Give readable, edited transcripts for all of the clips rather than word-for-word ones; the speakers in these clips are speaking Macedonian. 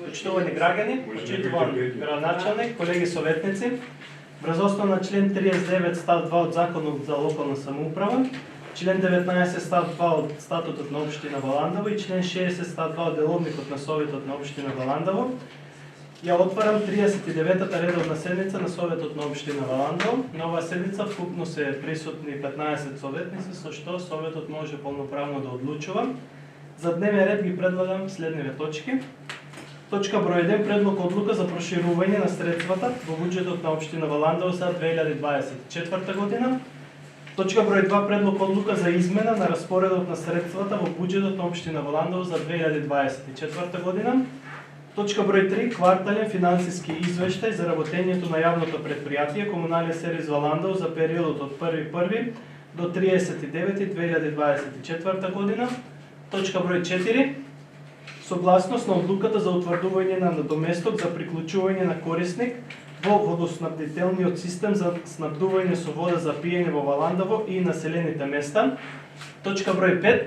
Почитувани граѓани, почитуван градоначалник, колеги советници, врз основа на член 39 став 2 од Законот за локална самоуправа, член 19 став 2 од Статутот на општина Валандово и член 60 став 2 од Деловникот на Советот на општина Валандово, ја отварам 39-та редовна седница на Советот на општина Валандово. На оваа седница вкупно се присутни 15 советници, со што Советот може полноправно да одлучува. За дневен ред ги предлагам следниве точки. Точка број 1, предлог одлука за проширување на средствата во буџетот на општина Валандово за 2024 година. Точка број 2, предлог одлука за измена на распоредот на средствата во буџетот на општина Валандово за 2024 година. Точка број 3, квартален финансиски извештај за работењето на јавното предпријатие Комунален сервис Валандово за периодот од 1.1. до 30.9.2024 година. Точка број 4, согласност на одлуката за утврдување на надоместок за приклучување на корисник во водоснабдителниот систем за снабдување со вода за пиење во Валандово и населените места. Точка број 5,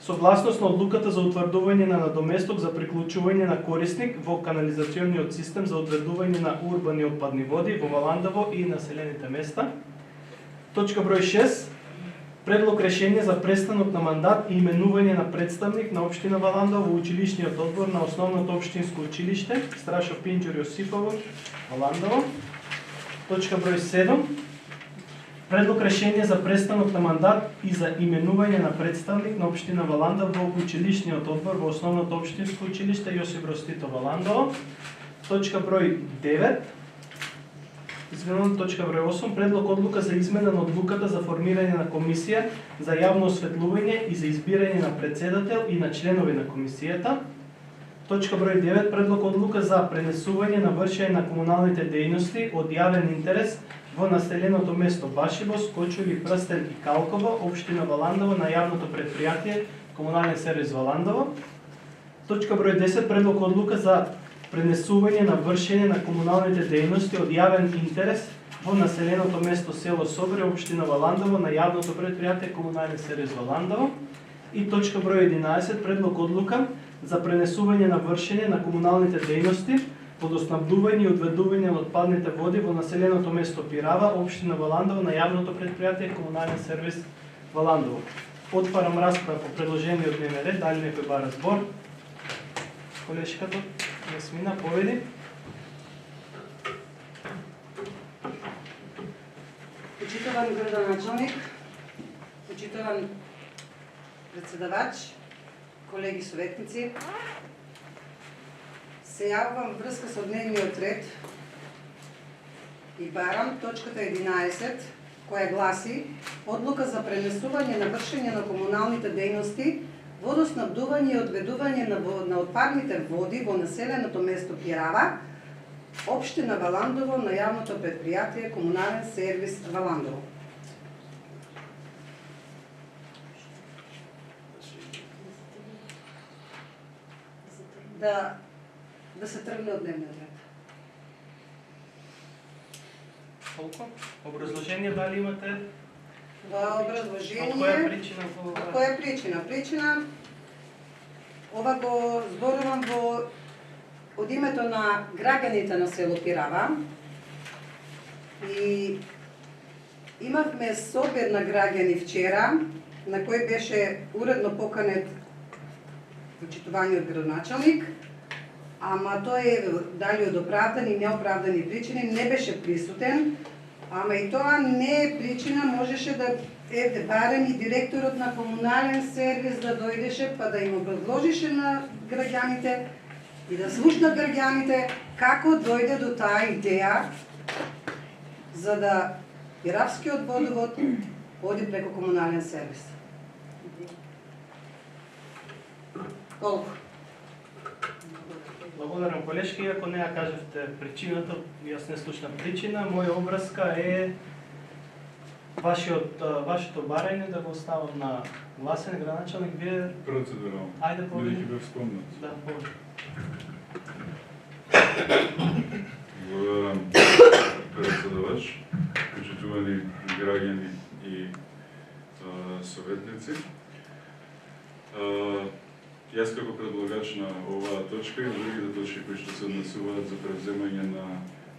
согласност на одлуката за утврдување на надоместок за приклучување на корисник во канализациониот систем за одведување на урбани отпадни води во Валандово и населените места. Точка број 6, предлог решение за престанок на мандат и именување на представник на општина Валандово во училишниот одбор на Основното општинско училиште Страшо Пинџур Јосифово, Валандово. Точка број 7, предлог решение за престанок на мандат и за именување на представник на општина Валандово во училишниот одбор во Основното општинско училиште Јосип Броз Тито, Валандово. Точка број 9, точка број 8, предлог одлука за измена на одлуката за формирање на комисија за јавно осветлување и за избирање на председател и на членови на комисијата. Точка број 9, предлог одлука за пренесување на вршење на комуналните дејности од јавен интерес во населеното место Башибо, Скочови, Прстен и Калково, општина Валандово на јавното предпријатие Комунален сервис Валандово. Точка број 10, предлог одлука за пренесување на вршење на комуналните дејности од јавен интерес во населеното место село Собре, општина Валандово на јавното предпријатие Комунален сервис Валандово. И точка број 11, предлог одлука за пренесување на вршење на комуналните дејности, водоснабдување и одведување на отпадните води во населеното место Пирава, општина Валандово на јавното предпријатие Комунален сервис Валандово. Отварам расправа по предложениот дневен ред, дали некој бара збор? Колешката Јасмина, поведи. Почитуван градоначалник, почитуван председавач, колеги советници, се јавувам врска со дневниот ред и барам точката 11, која гласи одлука за пренесување на вршење на комуналните дејности, водоснабдување и одведување на отпадните води во населеното место Пирава, општина Валандово на јавното предпријатие Комунален сервис Валандово. Да се тргне од дневниот ред. Колку? Образложение дали имате? Во образложение. Од која причина? Од која причина? Причина ова го зборувам од името на граѓаните на село Пирава и имавме собир на граѓани вчера на кој беше уредно поканет почитуваниот градоначалник, ама тој дали од оправдани и неоправдани причини не беше присутен, ама и тоа не е причина, можеше да барем и директорот на Комунален сервис да дојдеше па да им образложише на граѓаните и да слушнат граѓаните како дојде до таа идеја за да Пиравскиот водовод оди преку Комунален сервис. Колку? Благодарам, колешки, иако не ја кажевте причината, јас не слушнав причина, моја обврска е вашето барање да го оставам на гласен градоначалник, вие... Процедурално. Ајде, поведи. Бидејќи бев спомнат. Да, поведи. Благодарам, председавач, почитувани граѓани и советници. Јас како предлагач на оваа точка и на другите точки кои што се однесуваат за превземање на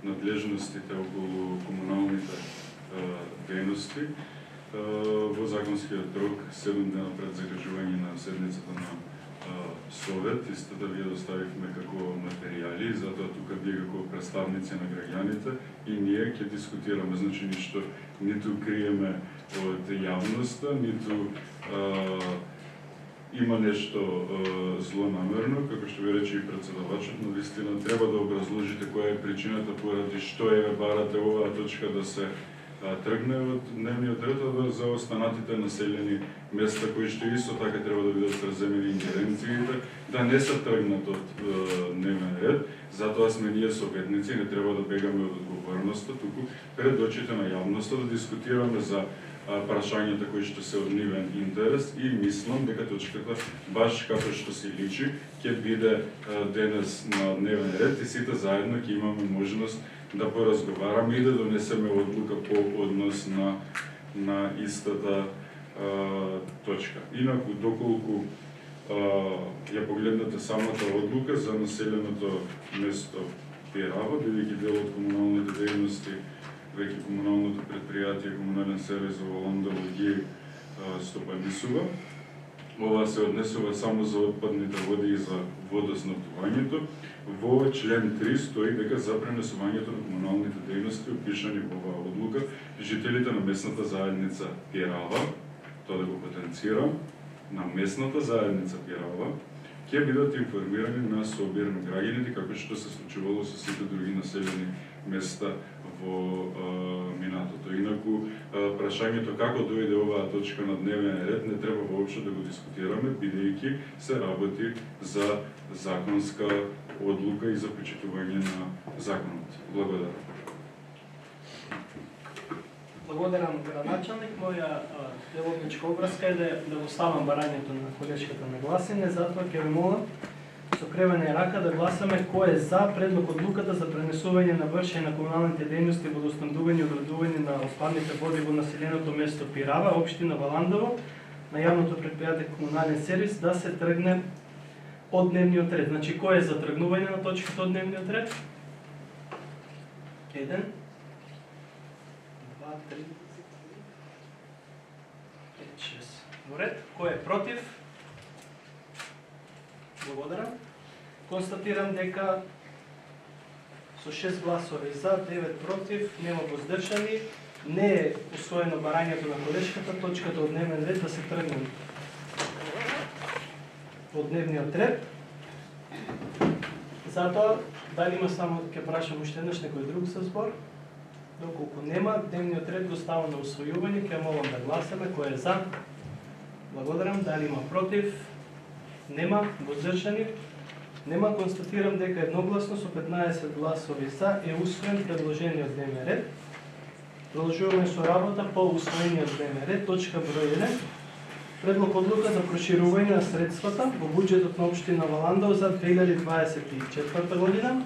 надлежностите околу комуналните дејности, во законскиот рок 7 дена пред закажување на седницата на Совет, истата вие доставивме како материјали, затоа тука вие како представници на граѓаните и ние ќе дискутираме, значи ништо ниту криеме од јавноста, ниту има нешто злонамерно, како што ви рече и председавачот, но вистина треба да образложите која е причината поради што е барате оваа точка да се тргне од дневниот ред за останатите населени места кои што исто така треба да бидат преземени ингеренциите, да не се тргнат од дневен ред, затоа сме ние советници, не треба да бегаме од одговорноста, туку пред очите на јавноста да дискутираме за прашањата кои што се од нивен интерес и мислам дека точката баш како што се личи ќе биде денес на дневен ред и сите заедно ќе имаме можност да поразговараме и да донесеме одлука по однос на истата точка. Инаку, доколку ја погледнете самата одлука за населеното место Пирава, бидејќи дел од комуналните дејности, веќе комуналното предпријатие Комунален сервис во Валандово ги стопанисува. Ова се однесува само за отпадните води и за водоснабдувањето. Во член 3 стои дека за пренесувањето на комуналните дејности опишани во оваа одлука, жителите на местната заедница Пирава, тоа да го потенцирам, на местната заедница Пирава, ќе бидат информирани на сообирно граѓаните како што се случувало со сите други населени места во минатото. Инаку, прашањето како дојде оваа точка на дневен ред не треба воопшто да го дискутираме, бидејќи се работи за законска одлука и за почитување на законот. Благодарам. Благодарам, градоначалник. Моја деловничка обврска е да го ставам барањето на колешката на гласење, затоа ќе ви молам со кревање рака да гласаме кој е за предлог одлуката за пренесување на вршење на комуналните дејности, водоснабдување и одредување на отпадните води во населеното место Пирава, општина Валандово, на јавното предпријатие Комунален сервис да се тргне од дневниот ред. Значи, кој е за тргнување на точката од дневниот ред? 1, 2, 3, 5, 6. Во ред. Кој е против? Благодарам. Констатирам дека со 6 гласови за, 9 против, нема воздржани, не е усвоено барањето на колешката, точката од дневен ред да се тргне од дневниот ред. Затоа, дали има само, ќе прашам уште еднаш некој друг со збор? Доколку нема, дневниот ред го ставам на усвојување, ќе молам да гласаме, кој е за? Благодарам. Дали има против? Нема. Воздржани? Нема. Констатирам дека едногласно со 15 гласови за е усвоен предложениот дневен ред. Продолжуваме со работа по усвоениот дневен ред. Точка број 1. Предлог одлука за проширување на средствата во буџетот на општина Валандово за 2024 година.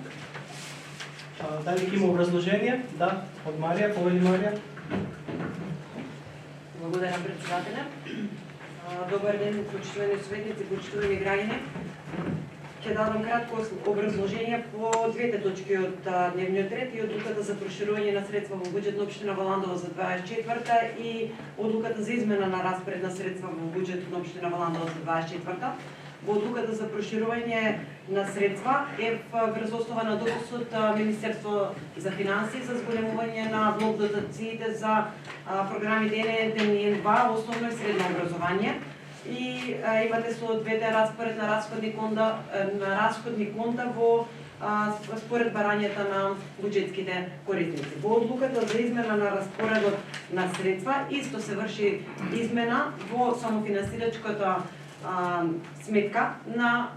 Дали ќе има образложение? Да, од Марија. Повели Марија. Благодарам, председателя. Добар ден, почитувани советници, почитувани граѓани. Ќе дадам кратко образложение по двете точки од дневниот ред и одлуката за проширување на средства во буџет на општина Валандово за 24-та и одлуката за измена на распоред на средства во буџет на општина Валандово за 24-та. Во одлуката за проширување на средства е врз основа на допусот Министерство за финансии за зголемување на блок дотациите за програмите N1 и N2, основно и средно образование. И имате соодветен распоред на расходни конта во според барањата на буџетските корисници. Во одлуката за измена на распоредот на средства исто се врши измена во самофинансирачката сметка на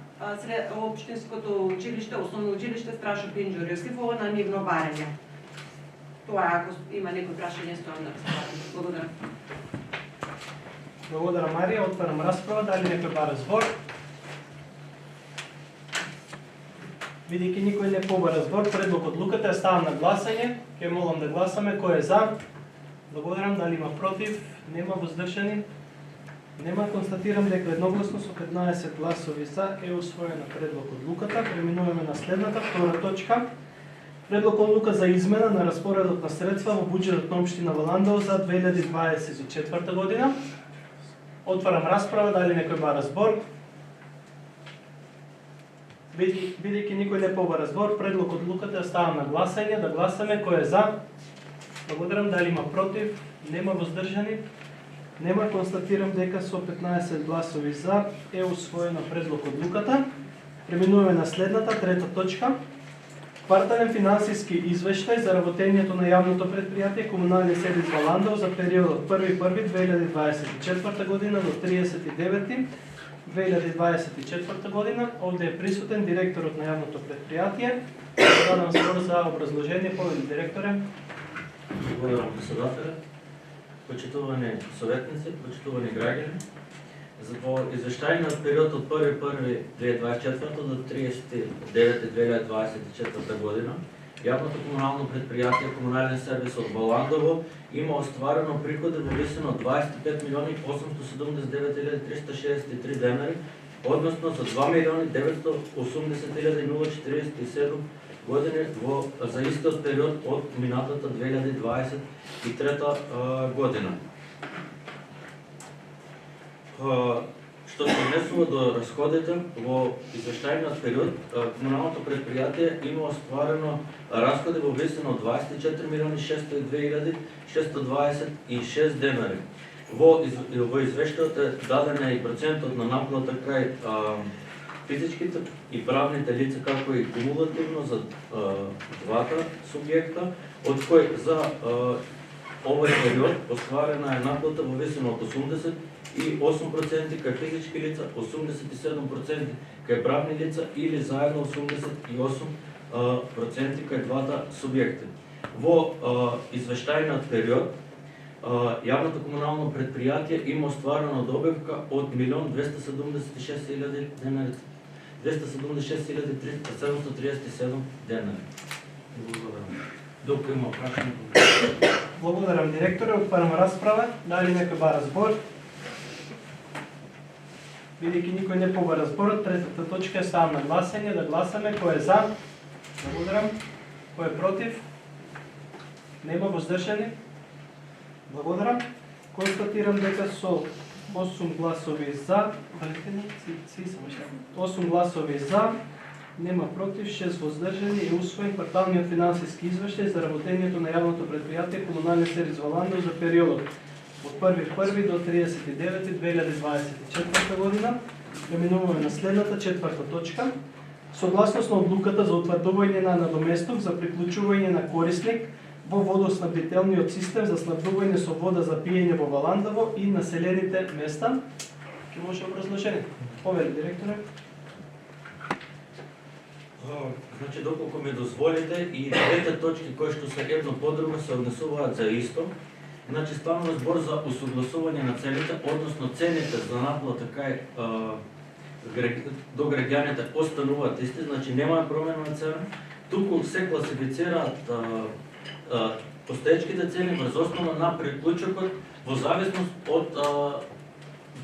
општинското училиште, основно училиште Страшо Пинџо Јосифово на нивно барање. Тоа е, ако има некој прашање, стојам на располагање. Благодарам. Благодарам, Марија. Отварам расправа. Дали некој бара збор? Бидејќи никој не побара збор, предлог одлуката ја ставам на гласање. Ќе молам да гласаме. Кој е за? Благодарам. Дали има против? Нема. Воздржани? Нема. Констатирам дека едногласно со 15 гласови за е усвоена предлог одлуката. Преминуваме на следната, втора точка. Предлог одлука за измена на распоредот на средства во буџетот на општина Валандово за 2024 година. Отварам расправа, дали некој бара збор? Бидејќи никој не побара збор, предлог одлуката ја ставам на гласање, да гласаме кој е за. Благодарам. Дали има против? Нема. Воздржани? Нема. Констатирам дека со 15 гласови за е усвоена предлог одлуката. Преминуваме на следната, трета точка. Квартален финансиски извештај за работењето на јавното предпријатие Комунални сервис Валандово за периодот 1.1.2024 година до 30.9.2024 година. Овде е присутен директорот на јавното предпријатие. Дадам збор за образложение. Повели директоре. Благодарам, председателя. Почитувани советници, почитувани граѓани, за извештај на период од 1.1.2024 до 30.9.2024 година, јавното комунално предпријатие Комунален сервис од Валандово има остварено приходи во висина од 25.879.363 денари, односно за 2.980.047 години за истиот период од минатата 2023 година. Што се однесува до расходите, во извештајниот период комуналното предпријатие има остварено расходи во висина од 24.602.626 денари. Во извештајот е дадена и процентот на наплата крај физичките и правните лица, како и кумулативно за двата субјекта, од кој за овој период остварена е наплата во висина од 88% кај физички лица, 87% кај правни лица или заедно 88% кај двата субјекти. Во извештајниот период јавното комунално предпријатие има остварена добивка од 1.276.000 денари, 276.737 денари. Благодарам. Докато има прашање. Благодарам, директоре. Отварам расправа. Дали некој бара збор? Бидејќи никој не побара збор, третата точка е ставам на гласање, да гласаме кој е за. Благодарам. Кој е против? Нема. Воздржани? Благодарам. Констатирам дека со 8 гласови за, 8 гласови за, нема против, 6 воздржани и усвоен кварталниот финансиски извештај за работењето на јавното предпријатие Комунален сервис Валандово за периодот од 1.1. до 30.9.2024 година. Преминуваме на следната, четврта точка. Согласност на одлуката за утврдување на надоместок за приклучување на корисник во водоснабдителниот систем за снабдување со вода за пиење во Валандово и населените места. Ќе може образложение. Повели, директоре. Значи, доколку ми дозволите, и двете точки кои што се едно по друго се однесуваат за исто. Значи, станува збор за усогласување на цените, односно цените за наплата кај до граѓаните остануваат исти, значи нема промена на цена. Туку се класифицираат постоечките цени врз основа на приклучокот во зависност од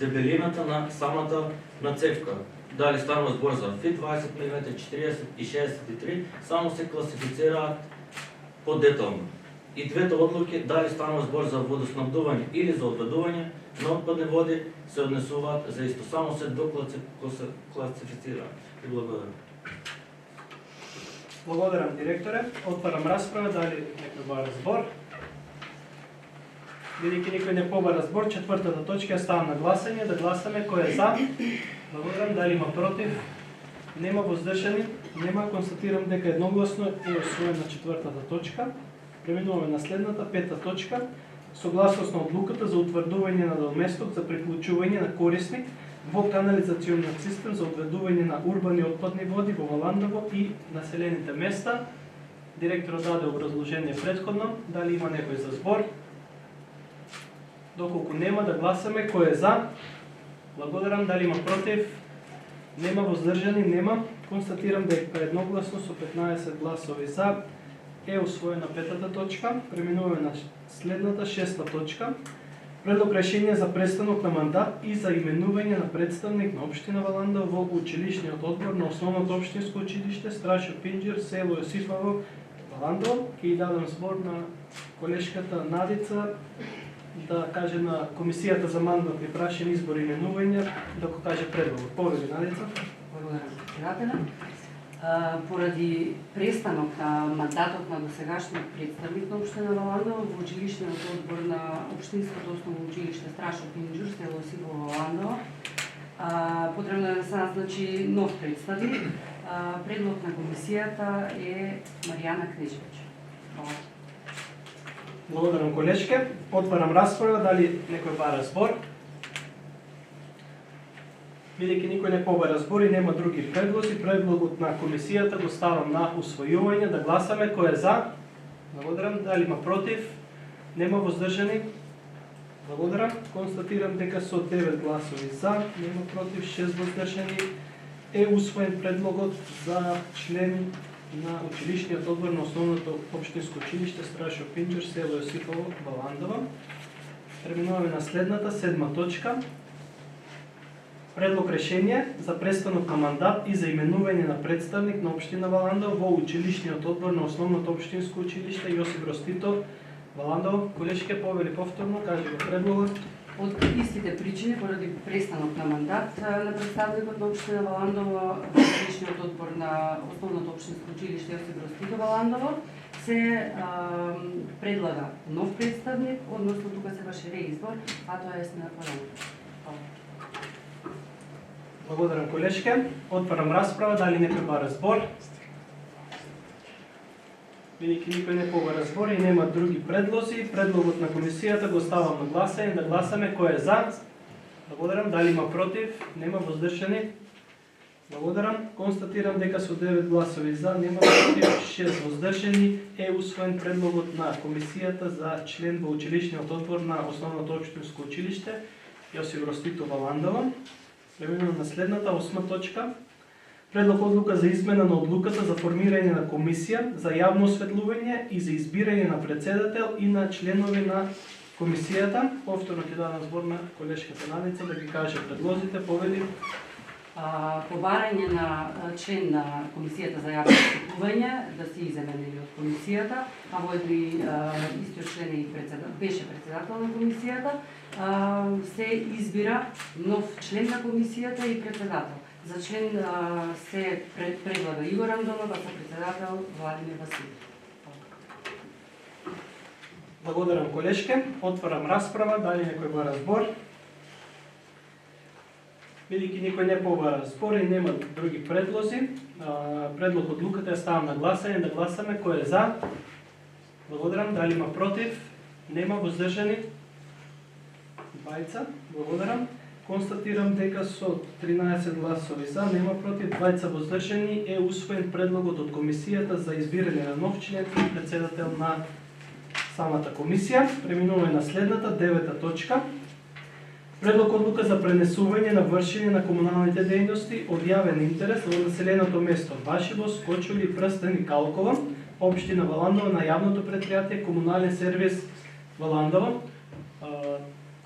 дебелината на самата нацевка. Дали станува збор за фит 20 мм, 40 и 63, само се класифицираат подетално. И двете одлуки, дали станува збор за водоснабдување или за одведување на отпадни води, се однесуваат за исто, само се докласифицираат. И благодарам. Благодарам, директоре. Отварам расправа, дали некој бара збор? Бидејќи никој не побара збор, четвртата точка ја ставам на гласање, да гласаме кој е за. Благодарам. Дали има против? Нема. Воздржани? Нема. Констатирам дека едногласно е усвоена четвртата точка. Преминуваме на следната, пета точка. Согласност на одлуката за утврдување на надоместок за приклучување на корисник во канализационниот систем за одведување на урбани отпадни води во Валандово и населените места. Директорот даде образложение предходно. Дали има некој за збор? Доколку нема, да гласаме кој е за. Благодарам. Дали има против? Нема. Воздржани? Нема. Констатирам дека едногласно со 15 гласови за е усвоена петата точка. Преминуваме на следната, шеста точка. Предлог решение за престанок на мандат и за именување на представник на општина Валандово во училишниот одбор на Основното општинско училиште Страшо Пинџер, село Јосифово, Валандово. Ќе дадам збор на колешката Надица да каже на комисијата за мандатни прашања, избор и именување, да го каже предлогот. Повели, Надица. Благодарам, председателя. Поради престанок на мандатот на досегашниот представник на општина Валандово во училишниот одбор на Општинското основно училиште Страшо Пинџер, село Јосифово, Валандово, потребно е да се назначи нов представник. Предлог на комисијата е Маријана Кнежевич. Благодарам, колешке. Отварам расправа, дали некој бара збор? Бидејќи никој не побара збор и нема други предлози, предлогот на комисијата го ставам на усвојување, да гласаме кој е за. Благодарам. Дали има против? Нема воздржани? Благодарам. Констатирам дека со 9 гласови за, нема против, 6 воздржани е усвоен предлогот за член на училишниот одбор на Основното општинско училиште Страшо Пинџер, село Јосифово, Валандово. Преминуваме на следната, 7 точка. Предлог решение за престанок на мандат и за именување на представник на општина Валандово во училишниот одбор на Основното општинско училиште Јосип Броз Тито, Валандово. Колешке, повели повторно, каже го предлогот. Од истите причини, поради престанок на мандат на представникот на општина Валандово во училишниот одбор на Основното општинско училиште Јосип Броз Тито, Валандово, се предлага нов представник, односно тука се врши реизбор, а тоа е Смена Паронов. Благодарам, колешке. Отварам расправа, дали некој бара збор? Бидејќи никој не побара збор и нема други предлози, предлогот на комисијата го ставам на гласање, да гласаме кој е за. Благодарам. Дали има против? Нема воздржани? Благодарам. Констатирам дека со 9 гласови за, нема против, 6 воздржани е усвоен предлогот на комисијата за член во училишниот одбор на Основното општинско училиште Јосип Броз Тито, Валандово. Преминувам на следната, 8 точка. Предлог одлука за измена на одлуката за формирање на комисија за јавно осветлување и за избирање на председател и на членови на комисијата. Повторно ќе дадам збор на колешката Надица да ги каже предлозите, повели. По барање на член на комисијата за јавно осветлување да се иземени од комисијата, а во едни истиот член и беше председател на комисијата, се избира нов член на комисијата и председател. За член се предлага Игор Андонов, а за председател Владимир Василев. Благодарам, колешке. Отварам расправа, дали некој бара збор? Бидејќи никој не побара збор и нема други предлози, предлог одлуката ја ставам на гласање, да гласаме кој е за. Благодарам. Дали има против? Нема воздржани? Двајца. Благодарам. Констатирам дека со 13 гласови за, нема против, 2 воздржани е усвоен предлогот од комисијата за избирање на нов член и председател на самата комисија. Преминуваме на следната, 9 точка. Предлог одлука за пренесување на вршење на комуналните дејности од јавен интерес во населеното место Башибо, Скочоли, Прстен и Калково, општина Валандово, на јавното предпријатие Комунален сервис Валандово.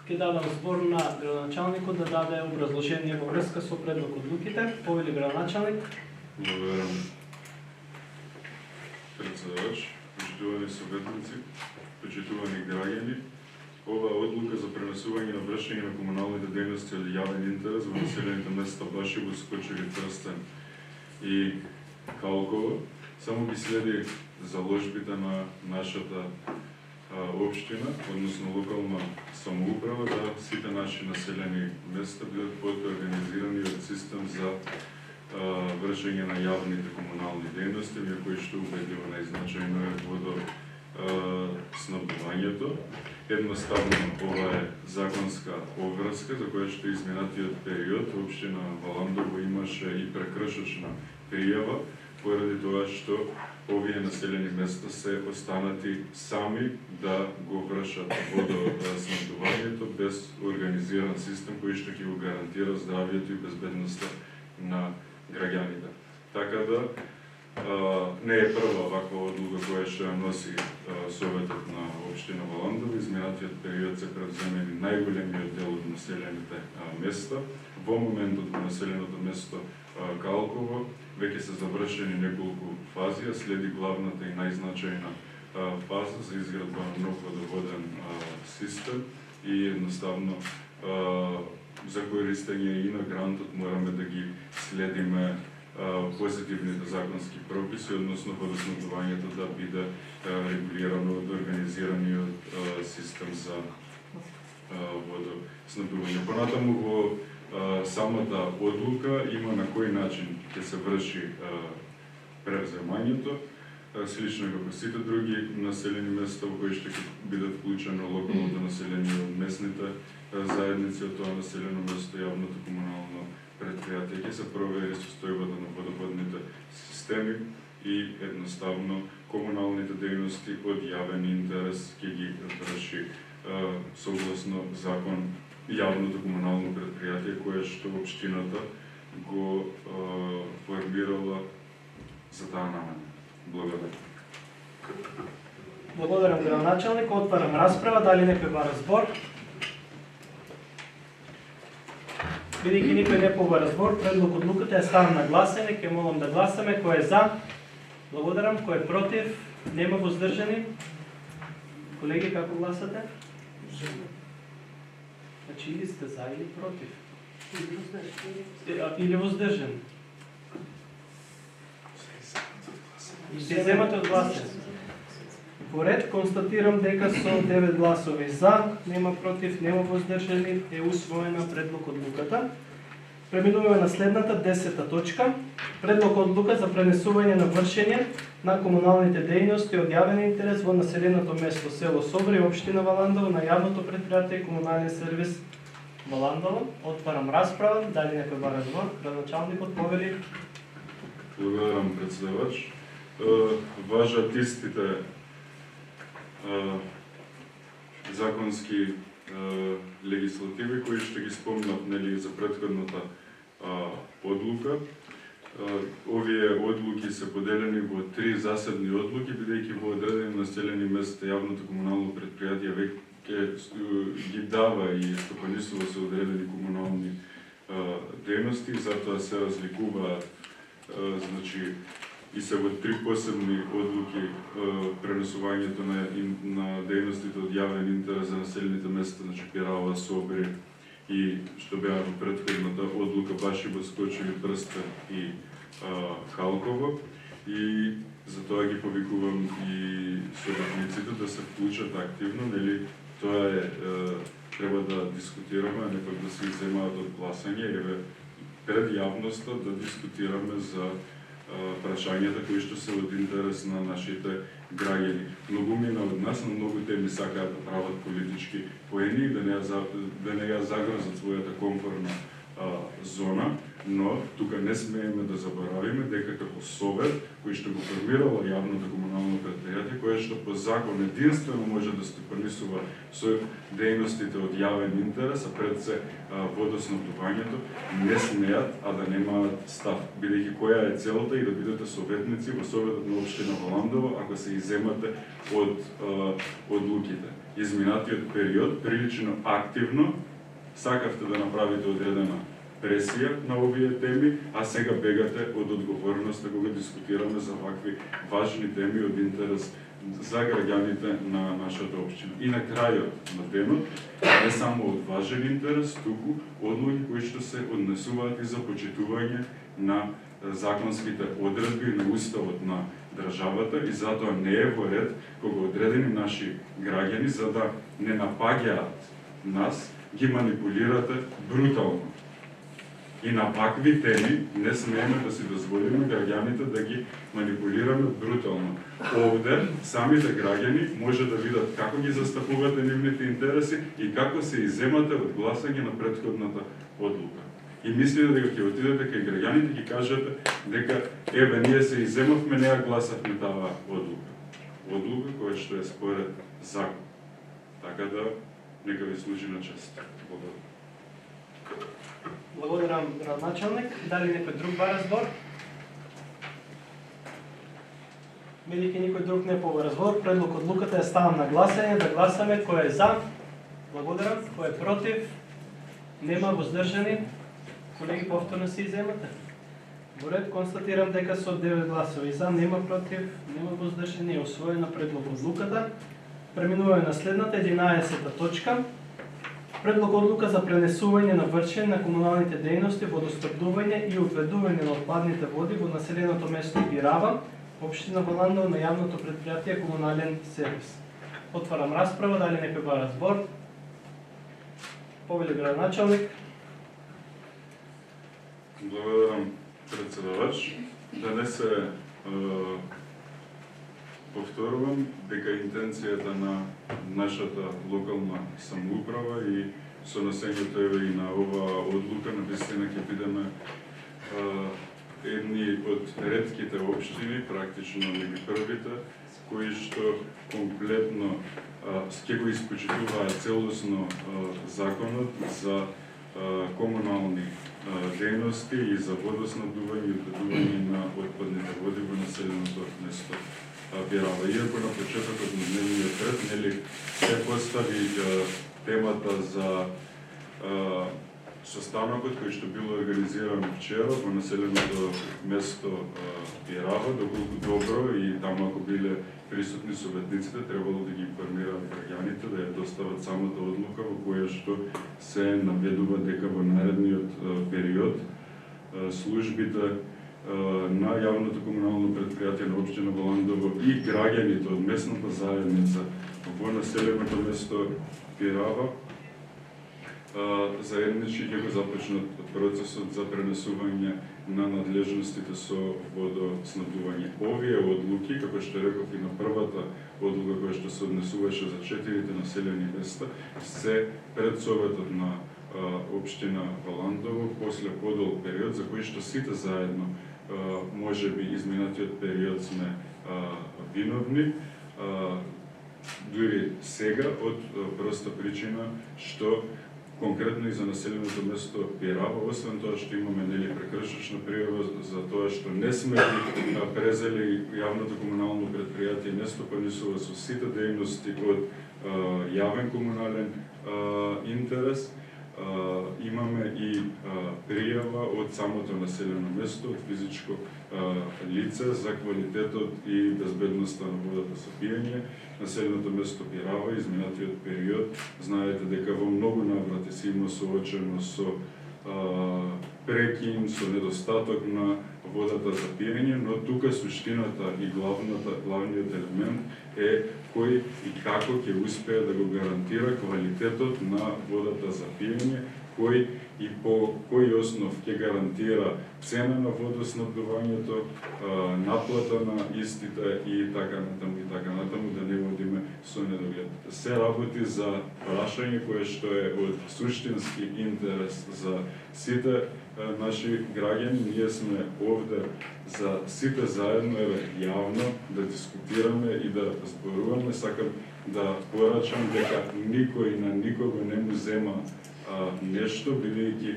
Ќе дадам збор на градоначалникот да даде образложение во врска со предлог одлуките. Повели градоначалник. Благодарам, председавач, почитувани советници, почитувани граѓани. Оваа одлука за пренесување на вршење на комуналните дејности од јавен интерес во населените места Башибо, Скочоли, Прстен и Калково само ги следи заложбите на нашата општина, односно локална самоуправа, да сите наши населени места бидат организирани од систем за вршење на јавните комунални дејности, кои што убедливо најзначајно е водоснабдувањето. Едноставно, ова е законска обврска за која што изминатиот период општина Валандово имаше и прекршочна пријава, поради тоа што овие населени места се останати сами да го вршат водоснабдувањето без организиран систем кој што ќе го гарантира здравјето и безбедноста на граѓаните. Така да, не е прва ваква одлука која што ја носи Советот на општина Валандово. Изминатиот период се превземени најголемиот дел од населените места. Во моментот во населеното место Калково веќе се завршени неколку фази, а следи главната и најзначајна фаза за изградба на нов водоводен систем и едноставно за користење и на грантот мораме да ги следиме позитивните законски прописи, односно водоснабдувањето да биде регулирано од организираниот систем за водоснабдување. Понатаму во самата одлука има на кој начин ќе се врши превземањето, слично како сите други населени места во кои што ќе бидат вклучено локалното население од местните заедници од тоа населено место, јавното комунално предпријатие, ќе се провери состојбата на водоводните системи и едноставно комуналните дејности од јавен интерес ќе ги врши согласно закон јавното комунално предпријатие кое што општината го формирала за таа намена. Благодарам. Благодарам, градоначалник. Отварам расправа. Дали некој бара збор? Бидејќи никој не побара збор, предлог одлуката е ставен на гласење. Ќе молам да гласаме. Кој е за? Благодарам. Кој е против? Нема воздржани? Колеги, како гласате? Значи или сте за или против? Или воздржани? Се земате од гласење. По ред констатирам дека со 9 гласови за, нема против, нема воздржани, е усвоена предлог одлуката. Преминуваме на следната 10-та точка. Предлог одлука за пренесување на вршење на комуналните дејности од јавен интерес во населеното место село Собор и општина Валандово на јавното предпријатие комунален сервис Валандово. Отварам расправа. Дали некој бара збор? Градоначалникот повели. Благодарам, председавач. Важат истите законски легислативи кои што ги спомнат нели за претходната одлука. Овие одлуки се поделени во 3 засебни одлуки, бидејќи во одредени населени места јавното комунално предпријатие веќе ги дава и стопанисува се одредени комунални дејности, затоа се разликуваат значи и се во 3 посебни одлуки пренесувањето на дејностите од јавен интерес за населените места, значи Пирава, Собри и што беа во претходната одлука баш и во Скочеви, Прстен и Калково. И затоа ги повикувам и советниците да се вклучат активно, нели тоа е треба да дискутираме, а не пак да се земаат од гласање, еве пред јавноста да дискутираме за прашањата кои што се од интерес на нашите граѓани. Многумина од нас на многу теми сакаат да прават политички поени и да не ја загрозат својата комфортна зона, но тука не смееме да заборавиме дека како Совет, кој што го формирала јавното комунално предпријатие, кое што по закон единствено може да стопанисува со дејностите од јавен интерес, а пред се водоснабдувањето, не смеат, а да немаат став, бидејќи која е целта и да бидете советници во Советот на општина Валандово, ако се иземате од одлуките. Изминатиот период прилично активно сакавте да направите одредена пресија на овие теми, а сега бегате од одговорноста кога дискутираме за вакви важни теми од интерес за граѓаните на нашата општина. И на крајот на денот, не само од важен интерес, туку одлуки кои што се однесуваат и за почитување на законските одредби на уставот на државата и затоа не е во ред кога одредени наши граѓани за да не напаѓаат нас, ги манипулирате брутално. И на вакви теми не смееме да си дозволиме граѓаните да ги манипулираме брутално. Овде самите граѓани може да видат како ги застапувате нивните интереси и како се иземате од гласање на претходната одлука. И мислите дека ќе отидете кај граѓаните и ги кажете дека еве ние се иземавме, не ја гласавме таа одлука. Одлука која што е според закон. Така да нека ви служи на чест. Благодарам. Благодарам, градоначалник. Дали некој друг бара збор? Бидејќи никој друг не побара збор, предлог одлуката е ставам на гласање, да гласаме кој е за. Благодарам. Кој е против? Нема воздржани. Колеги, повторно се иземате. Во ред, констатирам дека со 9 гласови за, нема против, нема воздржани, е усвоена предлог одлуката. Преминуваме на следната 11-та точка. Предлог одлука за пренесување на вршење на комуналните дејности, водоснабдување и одведување на отпадните води во населеното место Пирава, општина Валандово, на јавното претпријатие Комунален сервис. Отварам расправа, дали некој бара збор? Повели градоначалник. Благодарам, председавач. Да не се повторувам дека интенцијата на нашата локална самоуправа и сонесењето еве и на оваа одлука навистина ќе бидеме едни од ретките општини, практично меѓу првите, кои што комплетно ќе го испочитуваат целосно законот за комунални дејности и за водоснабдување и одведување на отпадните води во населеното место Пирава. Иако на почетокот на дневниот ред нели се постави темата за состанокот кој што бил организиран вчера во населеното место Пирава, доколку добро и таму ако биле присутни советниците, требало да ги информираат граѓаните, да ја достават самата одлука во која што се наведува дека во наредниот период службите на јавното комунално претпријатие на општина Валандово и граѓаните од местната заедница во населеното место Пирава заеднички ќе го започнат процесот за пренесување на надлежностите со водоснабдување. Овие одлуки, како што реков и на првата одлука која што се однесуваше за 4 населени места, се пред советот на општина Валандово после подолг период за кој што сите заедно можеби изминатиот период сме виновни, дури сега од проста причина што конкретно и за населеното место Пирава, освен тоа што имаме нели прекршечна пријава за тоа што не сме презели јавното комунално претпријатие, не стопанисува со сите дејности од јавен комунален интерес, имаме и пријава од самото населено место, од физичко лице за квалитетот и безбедноста на водата за пиење. Населеното место Пирава изминатиот период, знаете дека во многу наврати се има соочено со прекин, со недостаток на водата за пиење, но тука суштината и главниот елемент е кој и како ќе успее да го гарантира квалитетот на водата за пиење, кој и по кој основ ќе гарантира цена на водоснабдувањето, наплата на истите и така натаму, да не водиме со недоглед. Се работи за прашање кое што е од суштински интерес за сите наши граѓани. Ние сме овде за сите заедно, јавно да дискутираме и да зборуваме. Сакам да порачам дека никој на никого не му зема нешто, бидејќи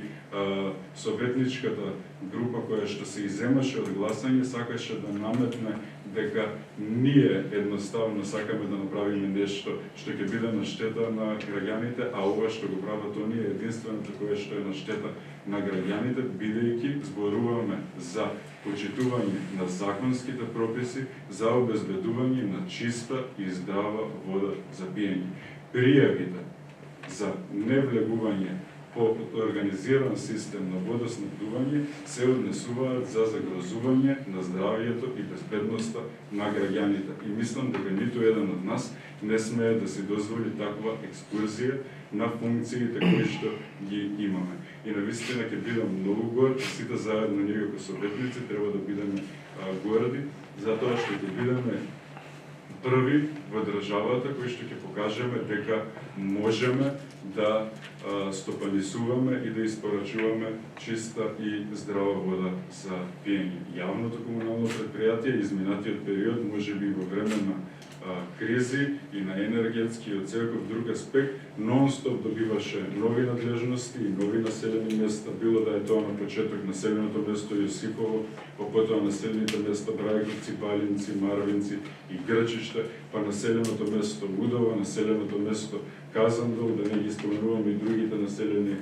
советничката група која што се иземаше од гласање сакаше да наметне дека ние едноставно сакаме да направиме нешто што ќе биде на штета на граѓаните, а ова што го прават оние е единственото кое што е на штета на граѓаните, бидејќи зборуваме за почитување на законските прописи за обезбедување на чиста и здрава вода за пиење. Пријавите за невлегување по организиран систем на водоснабдување се однесуваат за загрозување на здравието и безбедноста на граѓаните. И мислам дека ниту еден од нас не смее да си дозволи таква екскурзија на функциите кои што ги имаме. И навистина ќе бидам многу горд, сите заедно ние како советници треба да бидеме горди, затоа што ќе бидеме први во државата кои што ќе покажеме дека можеме да стопанисуваме и да испорачуваме чиста и здрава вода за пиење. Јавното комунално претпријатие изминатиот период, можеби во време на кризи и на енергетски и од секој друг аспект, нон-стоп добиваше нови надлежности и нови населени места, било да е тоа на почеток населеното место Јосипово, па потоа населените места Брајковци, Балинци, Марвинци и Грчиште, па населеното место Удова, населеното место Казандол, да не ги споменуваме и другите населени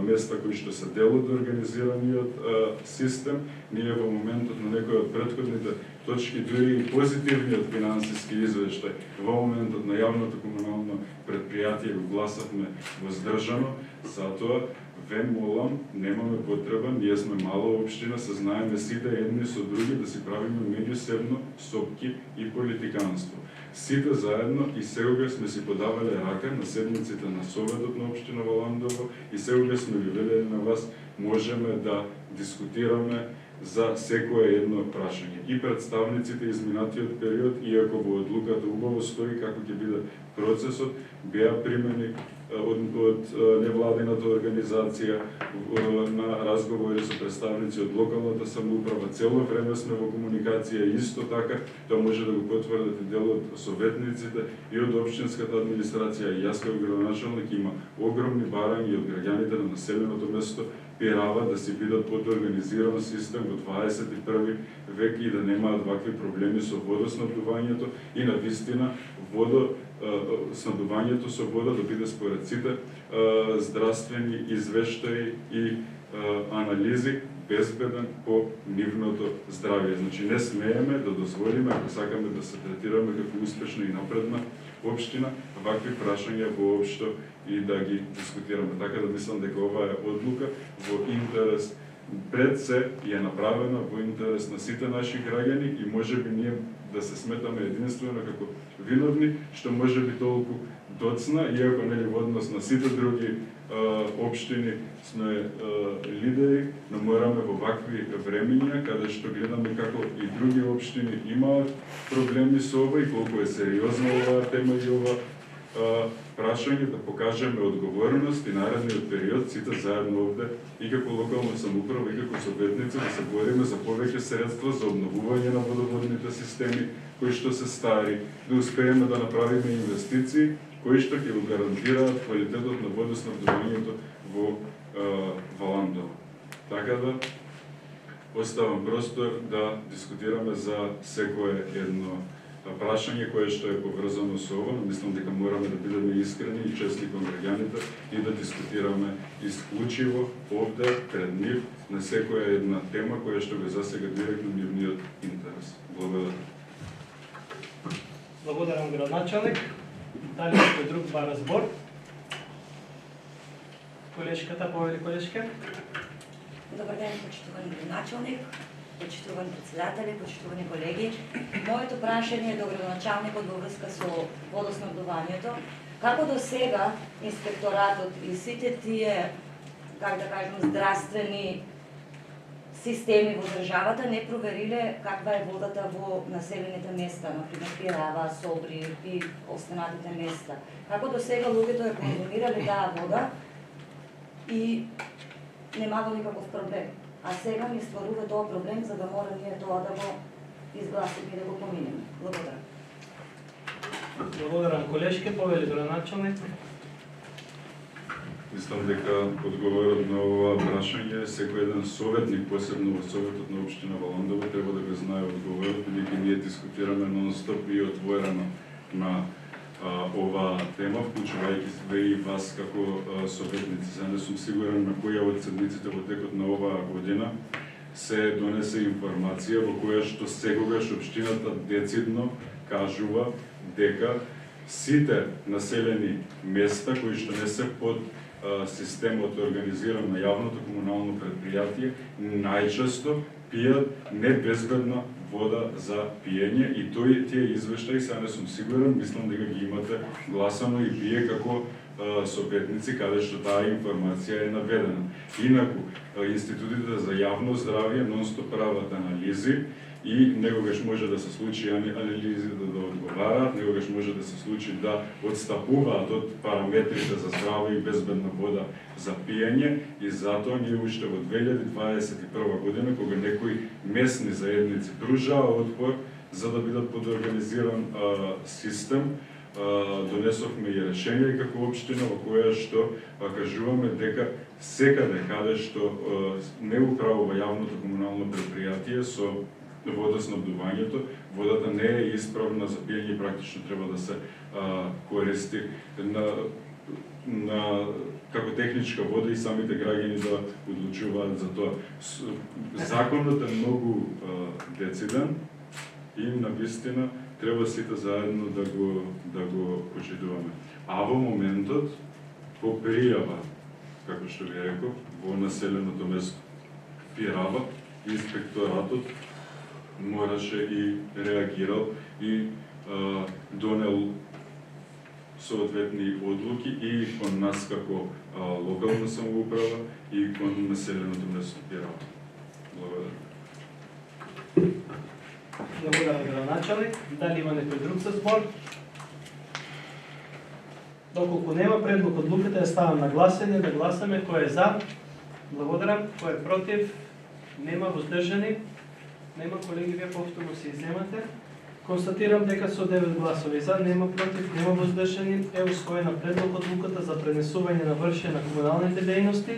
места кои што се дел од организираниот систем. Ние во моментот на некои од претходните точки, дури и позитивниот финансиски извештај, во моментот на јавното комунално предпријатие го гласавме воздржано, затоа ве молам, немаме потреба, ние сме мала општина, се знаеме сите едни со други да си правиме меѓусебно сопки и политиканство. Сите заедно и секогаш сме си подавале рака на седниците на Советот на општина Валандово и секогаш сме ви велели на вас, можеме да дискутираме за секое едно прашање. И представниците изминатиот период, иако во одлуката убаво стои како ќе биде процесот, беа примени од невладината организација на разговори со представници од локалната самоуправа. Цело време сме во комуникација, исто така, тоа може да го потврдат и дел од советниците и од општинската администрација. И јас како градоначалник има огромни барања од граѓаните на населеното место, пирава да си бидат под организиран систем во 21 век и да немаат вакви проблеми со водоснабдувањето и на вистина снабдувањето со вода да биде според сите здравствени извештаи и анализи безбеден по нивното здравје. Значи не смееме да дозволиме, ако сакаме да се третираме како успешна и напредна општина, вакви прашања воопшто и да ги дискутираме. Така да мислам дека ова е одлука во интерес, пред се е направена во интерес на сите наши граѓани и можеби ние да се сметаме единствено како виновни, што можеби толку доцна, иако нели во однос на сите други општини сме лидери, но мораме во вакви времења, каде што гледаме како и други општини имаат проблеми со ова и колку е сериозна оваа тема и ова прашање, да покажеме одговорност и наредниот период сите заедно овде и како локална самоуправа и како советници да се бориме за повеќе средства за обновување на водоводните системи кои што се стари, да успееме да направиме инвестиции кои што ќе го гарантираат квалитетот на водоснабдувањето во Валандово. Така да оставам простор да дискутираме за секое едно прашање кое што е поврзано со ова, но мислам дека мораме да бидеме искрени и честни кон граѓаните и да дискутираме исклучиво овде пред нив на секоја една тема која што го засега директно нивниот интерес. Благодарам. Благодарам, градоначалник. Дали некој друг бара збор? Колешката, повели колешке. Добар ден, почитувани градоначалник, почитувани председатели, почитувани колеги. Моето прашање е до градоначалникот во врска со водоснабдувањето. Како до сега инспекторатот и сите тие, как да кажем, здравствени системи во државата не провериле каква е водата во населените места, например Пирава, Собри и останатите места. Како до сега луѓето ја конзумирале таа вода и немало никаков проблем. А сега ни стварува тоа проблем за да мора ние тоа да го изгласиме и да го поминеме. Благодарам. Благодарам, колешке, повели градоначалник. Мислам дека одговорот на ова прашање секој еден советник, посебно во Советот на општина Валандово, треба да го знае одговорот, бидејќи ние дискутираме нон-стоп и отворено на оваа тема, вклучувајќи и вас како советници. Сега не сум сигурен на која од седмиците во текот на оваа година се донесе информација во која што секогаш општината децидно кажува дека сите населени места кои што не се под системот организиран на јавното комунално предпријатие најчесто пијат небезбедна вода за пиење и тие извештаи, сега не сум сигурен, мислам дека ги имате гласано и вие како советници каде што таа информација е наведена. Инаку, институтите за јавно здравје нон-стоп прават анализи и некогаш може да се случи анализи да одговараат, некогаш може да се случи да отстапуваат од параметрите за здрава и безбедна вода за пиење и затоа ние уште во 2021 година, кога некои местни заедници пружаа отпор за да бидат подорганизиран систем. Донесовме и решение како општина во која што кажуваме дека секаде каде што не управува јавното комунално предпријатие со водоснабдувањето, водата не е исправна за пиење и практично треба да се користи на како техничка вода и самите граѓани да одлучуваат за тоа. Законот е многу дециден и навистина треба сите заедно да го почитуваме. А во моментот, по пријава, како што ви реков, во населеното место Пирава, инспекторатот мораше и реагирал и донел соодветни одлуки и кон нас како локална самоуправа и кон населеното место Пирава. Благодарам. Благодарам, градоначалник. Дали има некој друг за збор? Доколку нема, предлог одлуката ја ставам на гласење, да гласаме кој е за. Благодарам. Кој е против? Нема. Воздржани? Нема. Колеги, вие повторно се изземате. Констатирам дека со 9 гласови за, нема против, нема воздржани, е усвоена предлог одлуката за пренесување на вршење на комуналните дејности,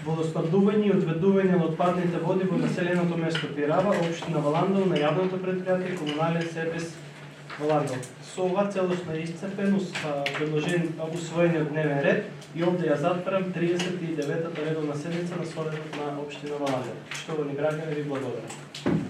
водоснабдување и одведување на отпадните води во населеното место Пирава, општина Валандол, на јавното предпријатие Комунален сервис Валандол. Со ова целосно е исцрпен усвоениот дневен ред и овде ја затварам 39-та редовна седница на Советот на општина Валандол. Штовани граѓани, ви благодарам.